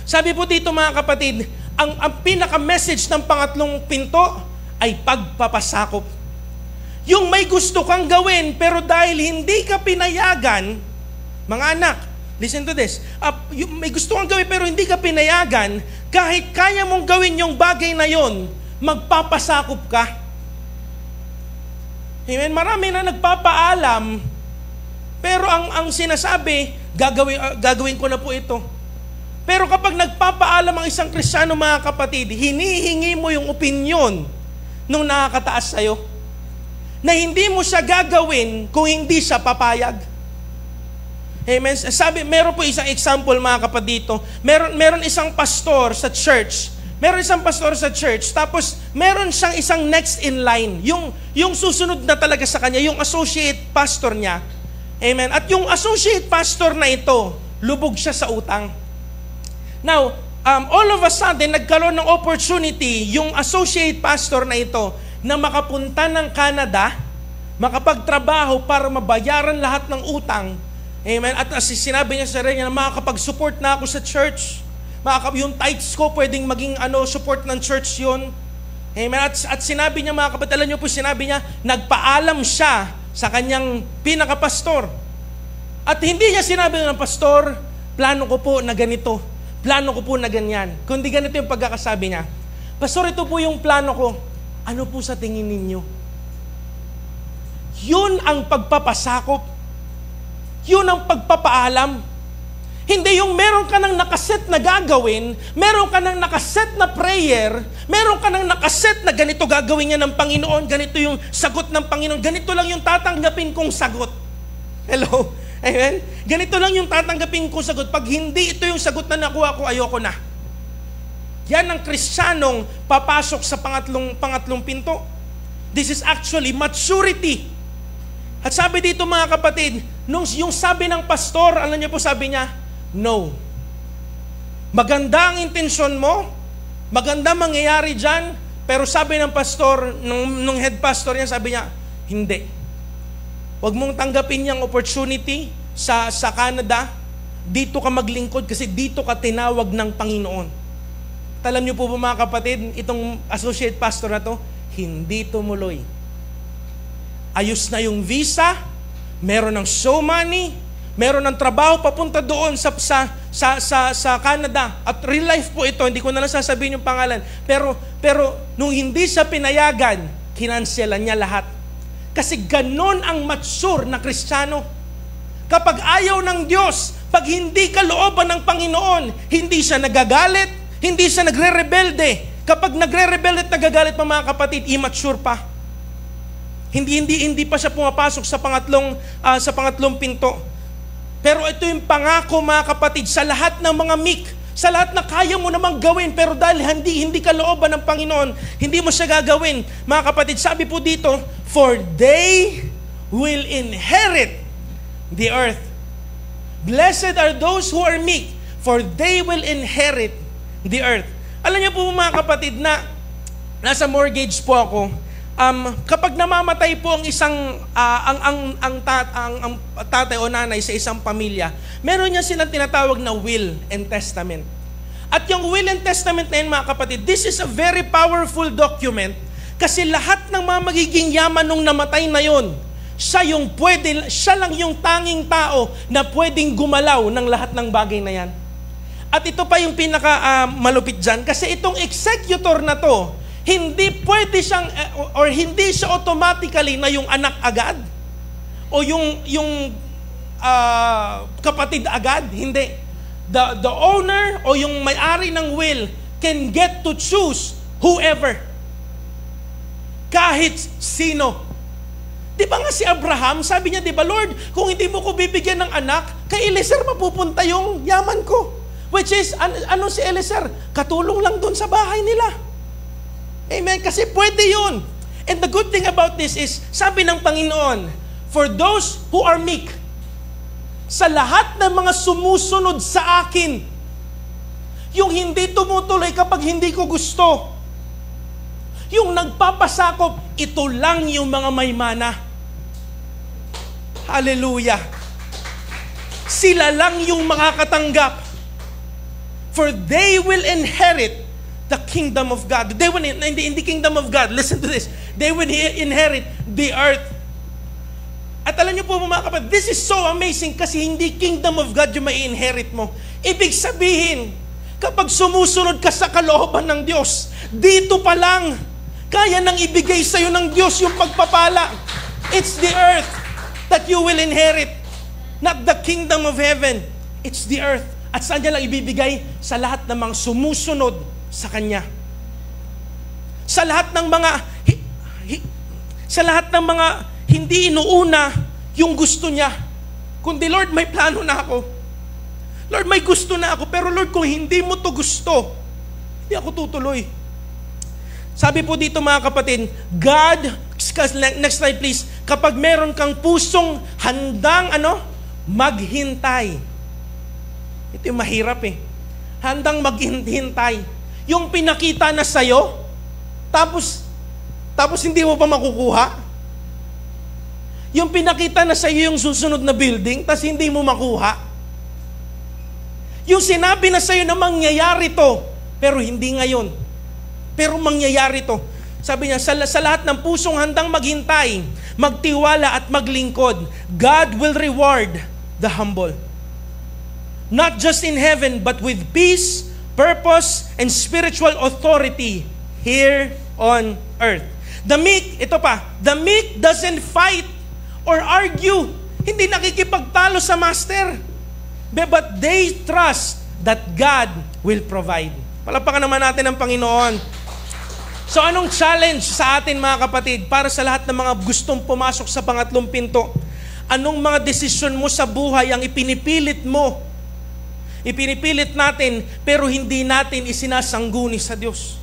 Sabi po dito, mga kapatid, ang pinaka-message ng pangatlong pinto ay pagpapasakop. Yung may gusto kang gawin, pero dahil hindi ka pinayagan, mga anak, listen to this, may gusto kang gawin pero hindi ka pinayagan, kahit kaya mong gawin yung bagay na yon, magpapasakop ka. Amen? Marami na nagpapaalam, pero ang sinasabi, gagawin ko na po ito. Pero kapag nagpapaalam ang isang Kristiyano, mga kapatid, hinihingi mo yung opinyon nung nakakataas sa'yo, na hindi mo siya gagawin kung hindi siya papayag. Amen? Meron po isang example, mga kapatid, dito. Meron isang pastor sa church Meron isang pastor sa church, tapos meron siyang isang next in line. Yung susunod na talaga sa kanya, yung associate pastor niya. Amen. At yung associate pastor na ito, lubog siya sa utang. Now, all of a sudden, nagkaroon ng opportunity yung associate pastor na ito na makapunta ng Canada, makapagtrabaho para mabayaran lahat ng utang. Amen. At sinabi niya sa sarili niya na makakapag-support na ako sa church. Yung tithes ko pwedeng maging support ng church yun. Amen. At sinabi niya, mga kapatid, alam niyo po, sinabi niya, nagpaalam siya sa kanyang pinakapastor. At hindi niya sinabi ng pastor, plano ko po na ganito, plano ko po na ganyan. Kundi ganito yung pagkakasabi niya, pastor, ito po yung plano ko. Ano po sa tingin ninyo? Yun ang pagpapasakop. Yun ang pagpapaalam. Hindi yung meron ka nang nakaset na gagawin, meron ka nang nakaset na prayer, meron ka nang nakaset na ganito gagawin niya ng Panginoon, ganito yung sagot ng Panginoon, ganito lang yung tatanggapin kong sagot. Hello? Amen? Ganito lang yung tatanggapin kong sagot. Pag hindi ito yung sagot na nakuha ko, ayoko na. Yan ang Kristiyanong papasok sa pangatlong pinto. This is actually maturity. At sabi dito, mga kapatid, yung sabi ng pastor, alam niyo po sabi niya, no. Maganda ang intensyon mo, maganda mangyayari dyan, pero sabi ng pastor, nung head pastor niya, sabi niya, hindi. Huwag mong tanggapin yung opportunity sa Canada, dito ka maglingkod kasi dito ka tinawag ng Panginoon. Alam niyo po ba, mga kapatid, itong associate pastor na to, hindi tumuloy. Ayos na yung visa, meron ng show money, meron ng trabaho papunta doon sa Canada. At real life po ito, hindi ko na lang sasabihin yung pangalan. Pero nung hindi siya pinayagan, kinanselan niya lahat. Kasi ganon ang mature na Kristiyano. Kapag ayaw ng Diyos, pag hindi kalooban ng Panginoon, hindi siya nagagalit, hindi siya nagre-rebelde. Kapag nagre-rebelde at nagagalit pa, mga kapatid, immature pa. Hindi pa siya pumapasok sa pangatlong pinto. Pero ito yung pangako, mga kapatid, sa lahat ng mga sa lahat na kaya mo namang gawin, pero dahil hindi ka looban ng Panginoon, hindi mo siya gagawin. Mga kapatid, sabi po dito, for they will inherit the earth. Blessed are those who are meek, for they will inherit the earth. Alam niyo po, mga kapatid, na nasa mortgage po ako. Kapag namamatay po ang isang ang tatay o nanay sa isang pamilya, meron niya silang tinatawag na will and testament. At yung will and testament na yun, mga kapatid, this is a very powerful document kasi lahat ng mga magiging yaman nung namatay na yon, siya lang yung tanging tao na pwedeng gumalaw ng lahat ng bagay na yan. At ito pa yung pinaka malupit dyan, kasi itong executor na to, hindi pwede siyang, or hindi siya automatically na yung anak agad, o yung kapatid agad. Hindi. The owner o yung may-ari ng will can get to choose whoever. Kahit sino. Di ba nga si Abraham, sabi niya, di ba, Lord, kung hindi mo ko bibigyan ng anak, kay Eliezer mapupunta yung yaman ko. Which is, ano si Eliezer? Katulong lang doon sa bahay nila. Amen? Kasi pwede yun. And the good thing about this is, sabi ng Panginoon, for those who are meek, sa lahat ng mga sumusunod sa akin, yung hindi tumutuloy kapag hindi ko gusto, yung nagpapasakop, ito lang yung mga may mana. Hallelujah. Sila lang yung makakatanggap. For they will inherit the kingdom of God. They will in the kingdom of God. Listen to this. They will inherit the earth. At alam niyo po, mga kapatid, this is so amazing kasi hindi kingdom of God yung mai-inherit mo. Ibig sabihin, kapag sumusunod ka sa kalooban ng Diyos, dito pa lang, kaya nang ibigay sa'yo ng Diyos yung pagpapala. It's the earth that you will inherit. Not the kingdom of heaven. It's the earth. At saan niya lang ibibigay? Sa lahat ng mga sumusunod sa Kanya. Sa lahat ng mga hindi inuuna yung gusto niya. Kundi, Lord, may plano na ako. Lord, may gusto na ako. Pero Lord, kung hindi mo to gusto, Hindi ako tutuloy. Sabi po dito mga kapatid, God, next slide please, kapag meron kang pusong handang maghintay. Ito yung mahirap eh. Handang maghintay. Yung pinakita na sa'yo, tapos hindi mo pa makukuha. Yung pinakita na sa'yo yung susunod na building, tapos hindi mo makuha. Yung sinabi na sa'yo na mangyayari to, pero hindi ngayon. Pero mangyayari to. Sabi niya, sa lahat ng pusong handang maghintay, magtiwala at maglingkod, God will reward the humble. Not just in heaven, but with peace, purpose, and spiritual authority here on earth. The meek, ito pa, the meek doesn't fight or argue. Hindi nakikipagtalo sa master. But they trust that God will provide. Palapakan naman natin ang Panginoon. So anong challenge sa atin mga kapatid para sa lahat ng mga gustong pumasok sa pangatlong pinto? Anong mga desisyon mo sa buhay ang ipinipilit mo? Ipinipilit natin pero hindi natin isinasangguni sa Diyos.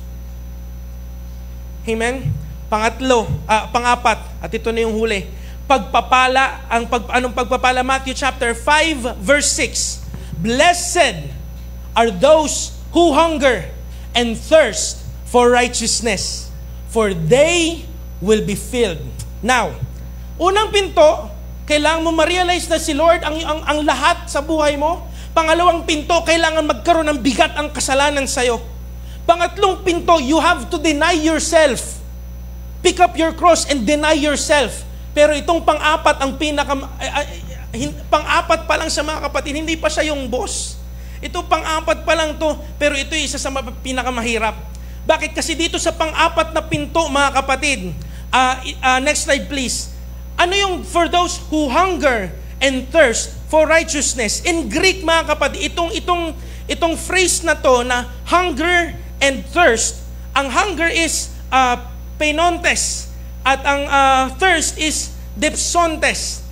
Amen? Pangapat, at ito na yung huli. Pagpapala, anong pagpapala? Matthew chapter 5 verse 6. Blessed are those who hunger and thirst for righteousness, for they will be filled. Now, unang pinto, kailangan mo ma-realize na si Lord ang lahat sa buhay mo. Pangalawang pinto, kailangan magkaroon ng bigat ang kasalanan sa'yo. Pangatlong pinto, you have to deny yourself. Pick up your cross and deny yourself. Pero itong pang-apat, pang-apat pa lang sa mga kapatid, hindi pa siya yung boss. Ito pang-apat pa lang to, pero ito isa sa pinakamahirap. Bakit? Kasi dito sa pang-apat na pinto, mga kapatid, next slide please. Ano yung for those who hunger and thirst for righteousness? In Greek, mga kapatid, itong phrase na to na hunger and thirst, ang hunger is penontes at ang thirst is dipsontes.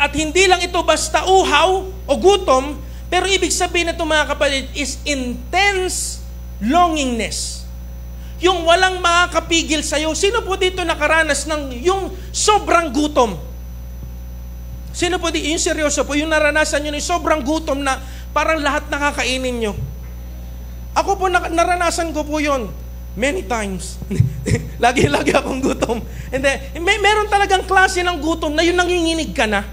At hindi lang ito basta uhaw o gutom, pero ibig sabihin na ito, mga kapatid, is intense longingness. Yung walang makakapigil sa'yo. Sino po dito nakaranas ng yung sobrang gutom? Sino po dito? Yung seryoso po, yung naranasan nyo ng sobrang gutom na parang lahat nakakainin nyo. Ako po, naranasan ko po yun. Many times. Lagi akong gutom. And then, meron talagang klase ng gutom na yung nanginginig ka na.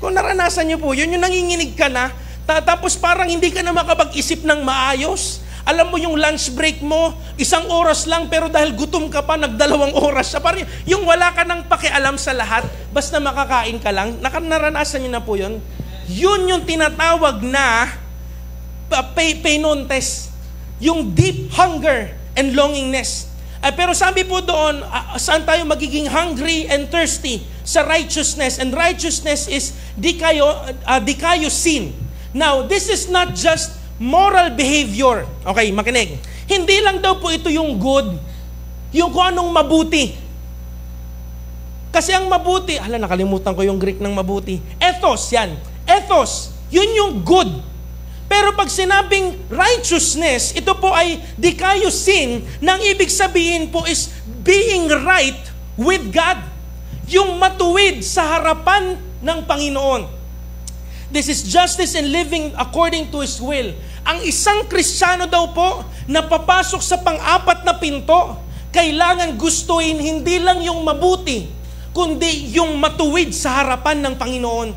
Kung naranasan nyo po, yun yung nanginginig ka na, tapos parang hindi ka na makapag-isip ng maayos. Alam mo yung lunch break mo, 1 oras lang, pero dahil gutom ka pa, 2 oras siya. Parang yung wala ka nang pakialam sa lahat, basta makakain ka lang. Naranasan niyo na po yun. Yun yung tinatawag na penontes. Yung deep hunger and longingness. Pero sabi po doon, saan tayo magiging hungry and thirsty? Sa righteousness. And righteousness is di kayo sin. Now, this is not just moral behavior. Okay, makinig. Hindi lang daw po ito yung good, yung kung anong mabuti. Kasi ang mabuti, nakalimutan ko yung Greek ng mabuti. Ethos, yan. Ethos, yun yung good. Pero pag sinabing righteousness, ito po ay di kayo sin, nang ibig sabihin po is being right with God. Yung matuwid sa harapan ng Panginoon. This is justice and living according to His will. Ang isang Kristiyano daw po na papasok sa pang-apat na pinto, kailangan gustuin hindi lang yung mabuti, kundi yung matuwid sa harapan ng Panginoon.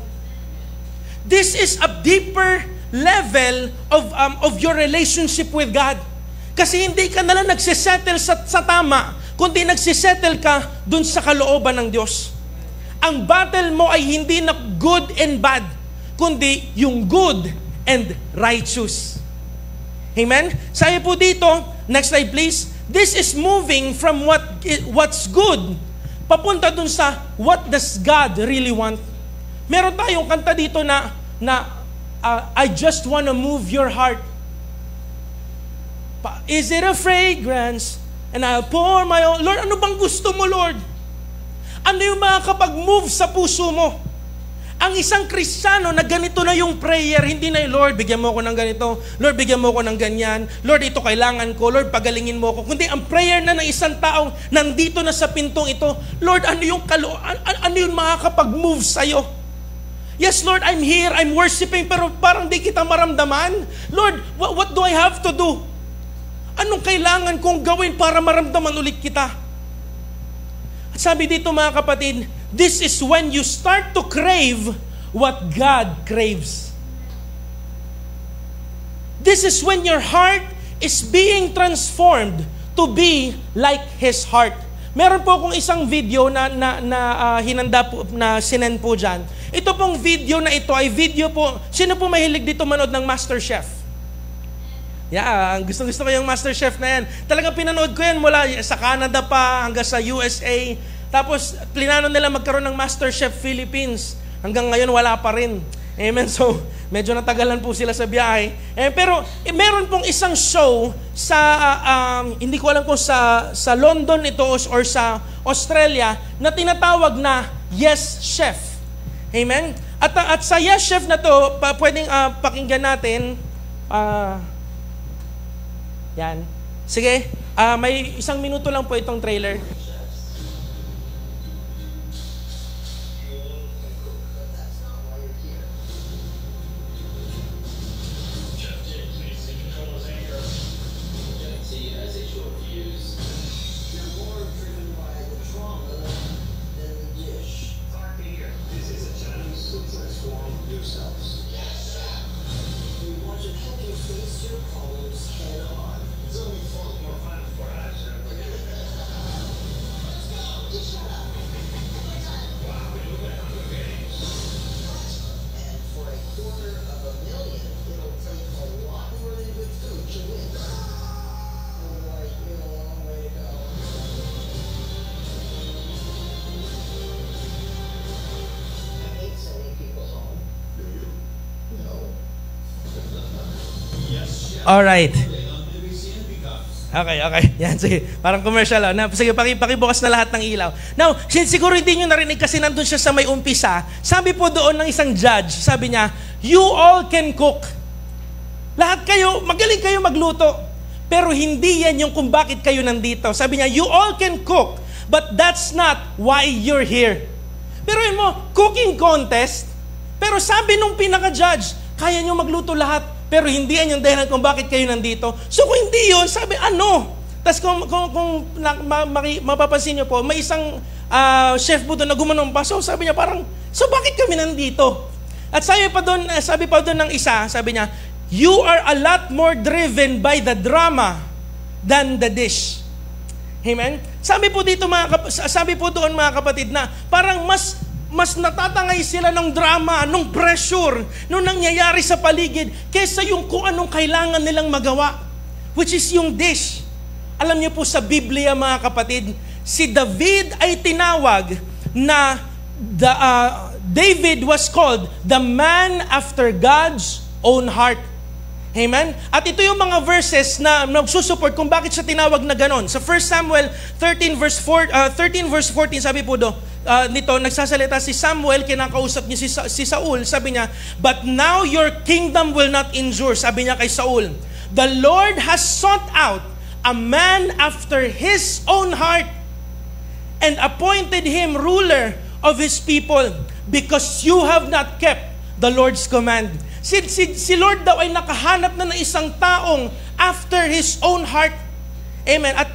This is a deeper level of your relationship with God. Kasi hindi ka nalang nagsisettle sa tama, kundi nagsisettle ka dun sa kalooban ng Diyos. Ang battle mo ay hindi na good and bad, kundi yung good and righteous. Amen? Sabi po dito, next slide please, this is moving from what's good, papunta dun sa what does God really want. Meron tayong kanta dito na I just wanna move your heart. Is it a fragrance? And I'll pour my own. Lord, ano bang gusto mo, Lord? Ano yung makakapag-move sa puso mo? Ang isang Kristiyano na ganito na yung prayer, hindi na yung, Lord, bigyan mo ako ng ganito. Lord, bigyan mo ako ng ganyan. Lord, ito kailangan ko. Lord, pagalingin mo ako. Kundi ang prayer na ng isang taong nandito na sa pintong ito, Lord, ano yung makakapag-move sa'yo? Yes, Lord, I'm here, I'm worshiping, pero parang di kita maramdaman. Lord, what do I have to do? Anong kailangan kong gawin para maramdaman ulit kita? At sabi dito mga kapatid, this is when you start to crave what God craves. This is when your heart is being transformed to be like His heart. Meron po akong isang video na hinanda po, na sinend po dyan. Ito pong video na ito ay video po, sino po mahilig dito manood ng MasterChef? Yeah, gusto ko yung MasterChef na yan. Talagang pinanood ko yan mula sa Canada pa hanggang sa USA. Tapos, plinano nila magkaroon ng MasterChef Philippines. Hanggang ngayon, wala pa rin. Amen? So, medyo natagalan po sila sa biyahe. Pero, meron pong isang show sa, hindi ko alam kung sa London ito or sa Australia, na tinatawag na Yes Chef. Amen? At sa Yes Chef na to, pwedeng pakinggan natin. Yan. Sige, may 1 minuto lang po itong trailer. Alright. Okay. Yan, sige. Parang commercial. Sige, pakibukas na lahat ng ilaw. Now, siguro hindi nyo narinig kasi nandun siya sa may umpisa. Sabi po doon ng isang judge, sabi niya, you all can cook. Lahat kayo, magaling kayo magluto. Pero hindi yan yung kung bakit kayo nandito. Sabi niya, you all can cook, but that's not why you're here. Pero yun mo, cooking contest. Pero sabi nung pinaka-judge, kaya nyo magluto lahat. Pero hindi yan yung dahilan kung bakit kayo nandito. So kung hindi yun, sabi, ano? Tapos kung mapapansin nyo po, may isang chef po doon na gumanong pa. So sabi niya parang, so bakit kami nandito? At sabi pa doon ng isa, sabi niya, you are a lot more driven by the drama than the dish. Amen? Sabi po doon mga kapatid na parang mas natatangay sila ng drama, ng pressure, nung nangyayari sa paligid, kaysa yung kung anong kailangan nilang magawa, which is yung dish. Alam niyo po sa Biblia mga kapatid, si David ay tinawag na David was called the man after God's own heart. Amen? At ito yung mga verses na nagsusupport kung bakit siya tinawag na ganon. Sa 1 Samuel 13 verse 14, sabi po nito, nagsasalita si Samuel, kinakausap niya si Saul, sabi niya, but now your kingdom will not endure. Sabi niya kay Saul, the Lord has sought out a man after His own heart and appointed him ruler of His people because you have not kept the Lord's command. Si Lord daw ay nakahanap na ng isang taong after His own heart. Amen. At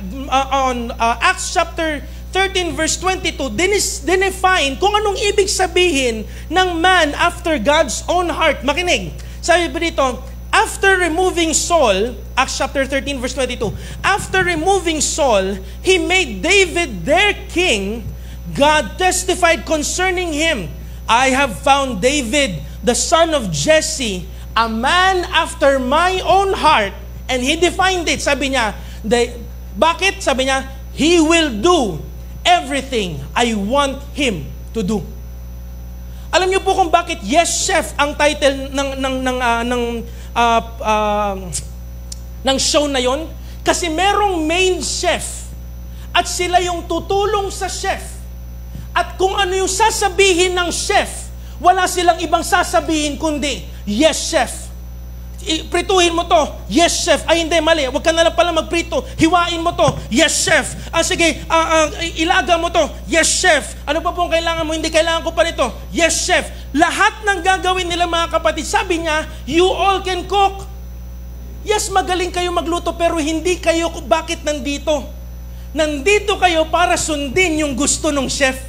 on Acts chapter 13 verse 22, dinefine kung anong ibig sabihin ng man after God's own heart. Makinig. Sabi po dito, after removing Saul, Acts chapter 13 verse 22, after removing Saul, He made David their king. God testified concerning him, I have found David, the son of Jesse, a man after my own heart. And He defined it. Sabi niya, bakit? Sabi niya, He will do everything I want him to do. Alam niyo po kung bakit Yes Chef ang title ng show na yon? Kasi merong main chef at sila yung tutulong sa chef. At kung ano yung sasabihin ng chef, wala silang ibang sasabihin kundi, yes, chef. Prituhin mo to. Yes, chef. Ay, hindi, mali. Huwag ka na lang pala magprito. Hiwain mo to. Yes, chef. Sige, ilaga mo to. Yes, chef. Ano pa pong kailangan mo? Hindi kailangan ko pa nito. Yes, chef. Lahat ng gagawin nila, mga kapatid, sabi niya, you all can cook. Yes, magaling kayo magluto, pero hindi kayo bakit nandito. Nandito kayo para sundin yung gusto ng chef.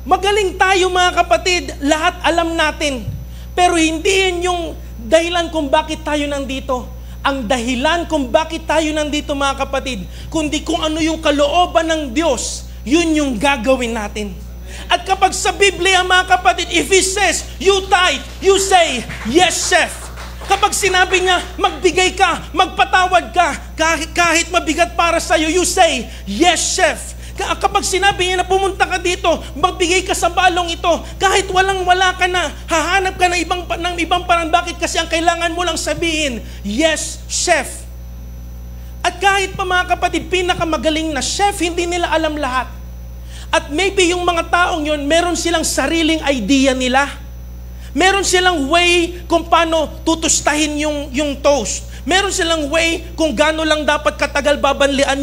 Magaling tayo, mga kapatid. Lahat alam natin. Pero hindi yun yung dahilan kung bakit tayo nandito. Ang dahilan kung bakit tayo nandito, mga kapatid, kundi kung ano yung kalooban ng Diyos, yun yung gagawin natin. At kapag sa Biblia, mga kapatid, if He says, you tithe, you say, yes, chef. Kapag sinabi niya, magbigay ka, magpatawad ka, kahit mabigat para sa'yo, you say, yes, chef. Kapag sinabi niya na pumunta ka dito, magbigay ka sa balong ito, kahit walang-wala ka na, hahanap ka ng ibang parang. Bakit? Kasi ang kailangan mo lang sabihin, yes, chef. At kahit pa, mga kapatid, pinakamagaling na chef, hindi nila alam lahat. At maybe yung mga taong yun, meron silang sariling idea nila. Meron silang way kung paano tutustahin yung toast. Meron silang way kung gaano lang dapat katagal babanlian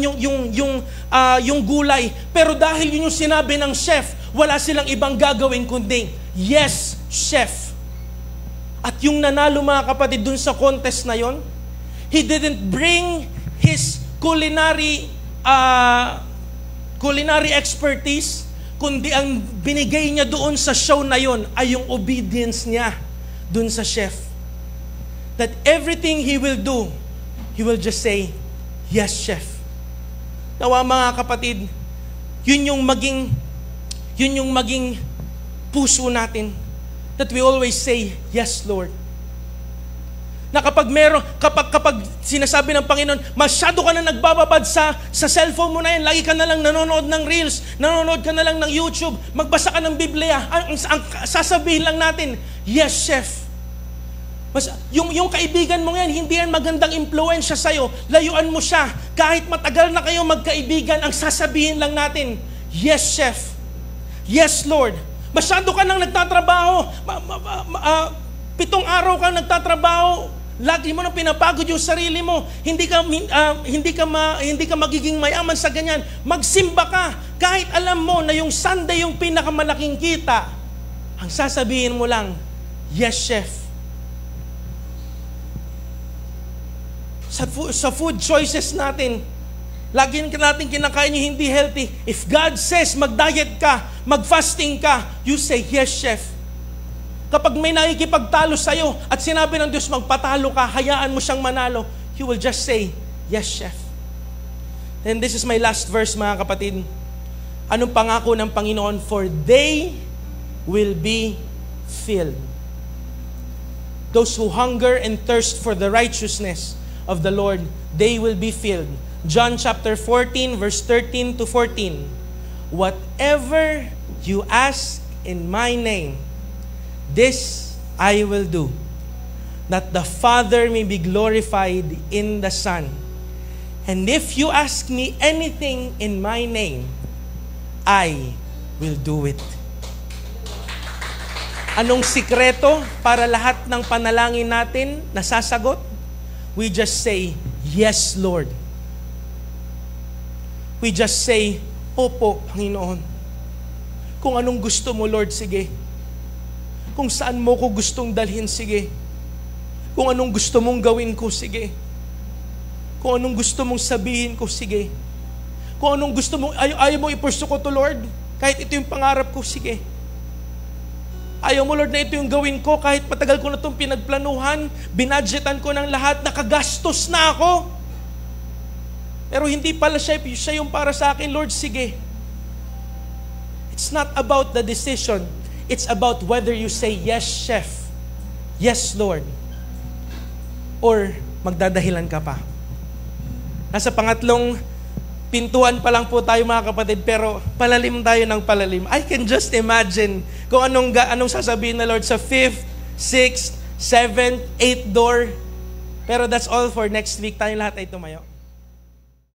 yung gulay. Pero dahil yun yung sinabi ng chef, wala silang ibang gagawin kundi, yes, chef. At yung nanalo, mga kapatid, dun sa contest na yon, he didn't bring his culinary expertise, kundi ang binigay niya doon sa show na yon ay yung obedience niya doon sa chef. That everything he will do, he will just say, yes, chef. Nawa, mga kapatid, yun yung maging puso natin. That we always say, yes, Lord. Na kapag sinasabi ng Panginoon, masyado ka na nagbababad sa cellphone mo na yan, lagi ka na lang nanonood ng Reels, nanonood ka na lang ng YouTube, magbasa ka ng Biblia, ang sasabihin lang natin, yes, chef. Yung kaibigan mo yan, hindi yan magandang impluensya sa'yo, layuan mo siya. Kahit matagal na kayo magkaibigan, ang sasabihin lang natin, yes, chef. Yes, Lord. Masyado ka nang nagtatrabaho, 7 araw ka nagtatrabaho, lagi mo nang pinapagod yung sarili mo, hindi ka magiging mayaman sa ganyan. Magsimba ka, kahit alam mo na yung Sunday yung pinakamalaking kita, ang sasabihin mo lang, yes, chef. Sa food choices natin, lagi natin kinakain yung hindi healthy. If God says mag-diet ka, mag-fasting ka, you say, yes, chef. Kapag may nakikipagtalo sa'yo at sinabi ng Diyos magpatalo ka, hayaan mo siyang manalo, you will just say, yes, chef. And this is my last verse, mga kapatid. Anong pangako ng Panginoon? For they will be filled. Those who hunger and thirst for the righteousness of the Lord, they will be filled. John chapter 14, verse 13 to 14. Whatever you ask in my name, this I will do, that the Father may be glorified in the Son. And if you ask me anything in my name, I will do it. Anong sikreto para lahat ng panalangin natin nasasagot? We just say, yes, Lord. We just say, opo, Panginoon. Kung anong gusto mo, Lord, sige. Kung saan mo ko gustong dalhin, sige. Kung anong gusto mong gawin ko, sige. Kung anong gusto mong sabihin ko, sige. Kung anong gusto mong, ayaw mo i-pursue ko to, Lord. Kahit ito yung pangarap ko, sige. Ayaw mo, Lord, na ito yung gawin ko kahit matagal ko na itong pinagplanuhan, binadgetan ko ng lahat, nakagastos na ako. Pero hindi pala siya yung para sa akin, Lord, sige. It's not about the decision. It's about whether you say, yes, chef. Yes, Lord. Or magdadahilan ka pa. Nasa pangatlong pintuan pa lang po tayo, mga kapatid, pero palalim tayo ng palalim. I can just imagine kung anong sasabihin na Lord sa 5th, 6th, 7th, 8th door. Pero that's all for next week. Tayong lahat ay tumayo.